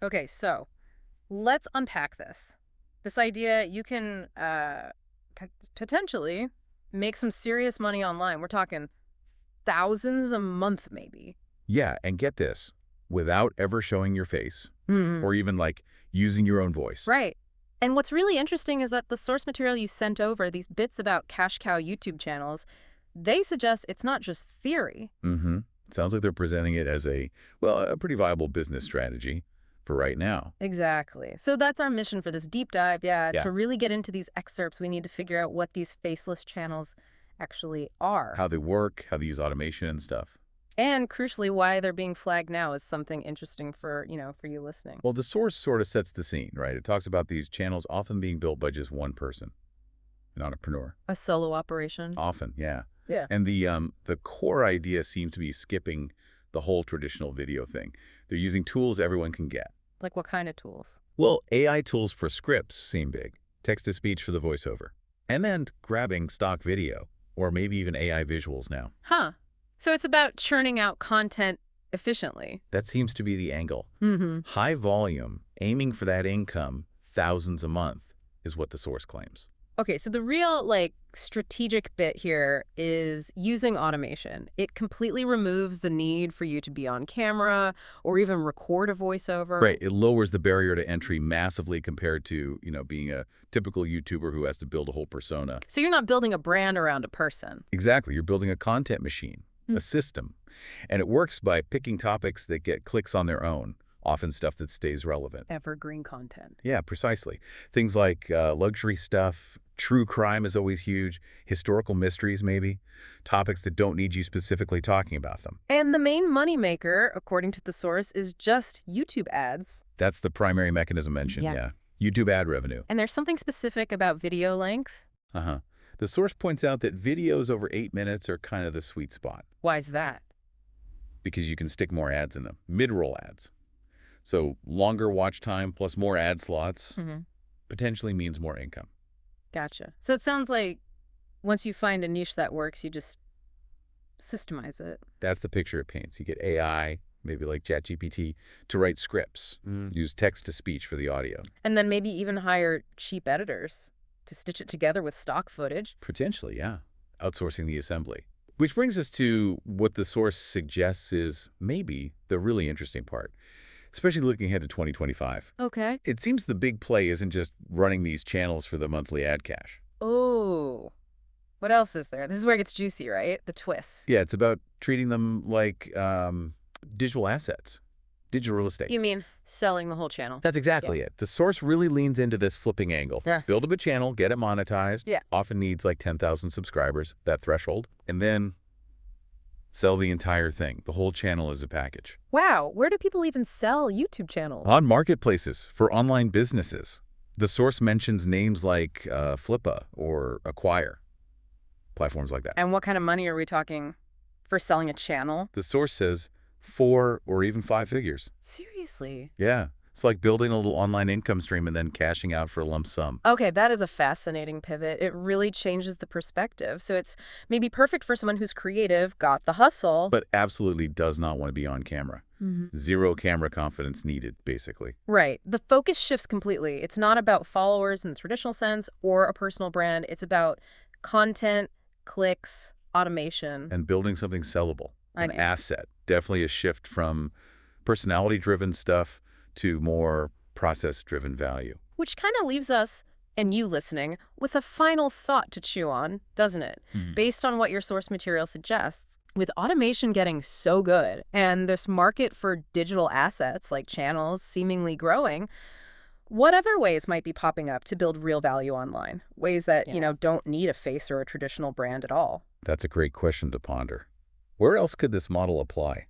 Okay, so let's unpack this. This idea you can potentially make some serious money online. We're talking thousands a month, maybe. Yeah, and get this, without ever showing your face, Hmm. or even like using your own voice. Right. And what's really interesting is that the source material you sent over, these bits about cash cow YouTube channels, they suggest it's not just theory. Mm-hmm. Sounds like they're presenting it as a pretty viable business strategy for right now. Exactly. So that's our mission for this deep dive. Yeah, Yeah. to really get into these excerpts, we need to figure out what these faceless channels actually are. How they work, how they use automation and stuff. And crucially, why they're being flagged now is something interesting for you listening. Well, the source sort of sets the scene, right? It talks about these channels often being built by just one person, an entrepreneur. A solo operation. Often, yeah. Yeah. And the core idea seems to be skipping the whole traditional video thing. They're using tools everyone can get. Like what kind of tools? Well, AI tools for scripts seem big. Text-to-speech for the voiceover. And then grabbing stock video, or maybe even AI visuals now. Huh. So it's about churning out content efficiently. That seems to be the angle. Mm-hmm. High volume, aiming for that income, thousands a month, is what the source claims. Okay, so the real, strategic bit here is using automation. It completely removes the need for you to be on camera or even record a voiceover. Right. It lowers the barrier to entry massively compared to, being a typical YouTuber who has to build a whole persona. So you're not building a brand around a person. Exactly. You're building a content machine, a system. And it works by picking topics that get clicks on their own, often stuff that stays relevant. Evergreen content. Yeah, precisely. Things like luxury stuff, true crime is always huge, historical mysteries maybe, topics that don't need you specifically talking about them. And the main moneymaker, according to the source, is just YouTube ads. That's the primary mechanism mentioned, yeah. YouTube ad revenue. And there's something specific about video length. Uh-huh. The source points out that videos over 8 minutes are kind of the sweet spot Why is that? because you can stick more ads in them, mid-roll ads. So longer watch time plus more ad slots Mm-hmm. potentially means more income. Gotcha. So it sounds like once you find a niche that works, you just systemize it. That's the picture it paints. You get AI, maybe like ChatGPT, to write scripts, use text-to-speech for the audio. And then maybe even hire cheap editors to stitch it together with stock footage. Potentially, yeah. Outsourcing the assembly. Which brings us to what the source suggests is maybe the really interesting part, especially looking ahead to 2025. Okay. It seems the big play isn't just running these channels for the monthly ad cash. Oh. What else is there? This is where it gets juicy, right? The twist. Yeah, it's about treating them like digital assets, digital real estate. You mean selling the whole channel? That's exactly it. The source really leans into this flipping angle. Yeah. Build up a channel, get it monetized. Yeah. Often needs like 10,000 subscribers, that threshold. And then sell the entire thing. The whole channel is a package. Wow. Where do people even sell YouTube channels? On marketplaces for online businesses. The source mentions names like Flippa or Acquire, platforms like that. And what kind of money are we talking for selling a channel? The source says 4 or even 5 figures. Seriously? Yeah. It's like building a little online income stream and then cashing out for a lump sum. Okay, that is a fascinating pivot. It really changes the perspective. So it's maybe perfect for someone who's creative, got the hustle. But absolutely does not want to be on camera. Mhm. Zero camera confidence needed, basically. Right. The focus shifts completely. It's not about followers in the traditional sense or a personal brand. It's about content, clicks, automation. And building something sellable, an know. asset. Definitely a shift from personality-driven stuff to more process-driven value. Which kind of leaves us, and you listening, with a final thought to chew on, doesn't it? Based on what your source material suggests. With automation getting so good and this market for digital assets like channels seemingly growing, what other ways might be popping up to build real value online? Ways that, don't need a face or a traditional brand at all. That's a great question to ponder. Where else could this model apply?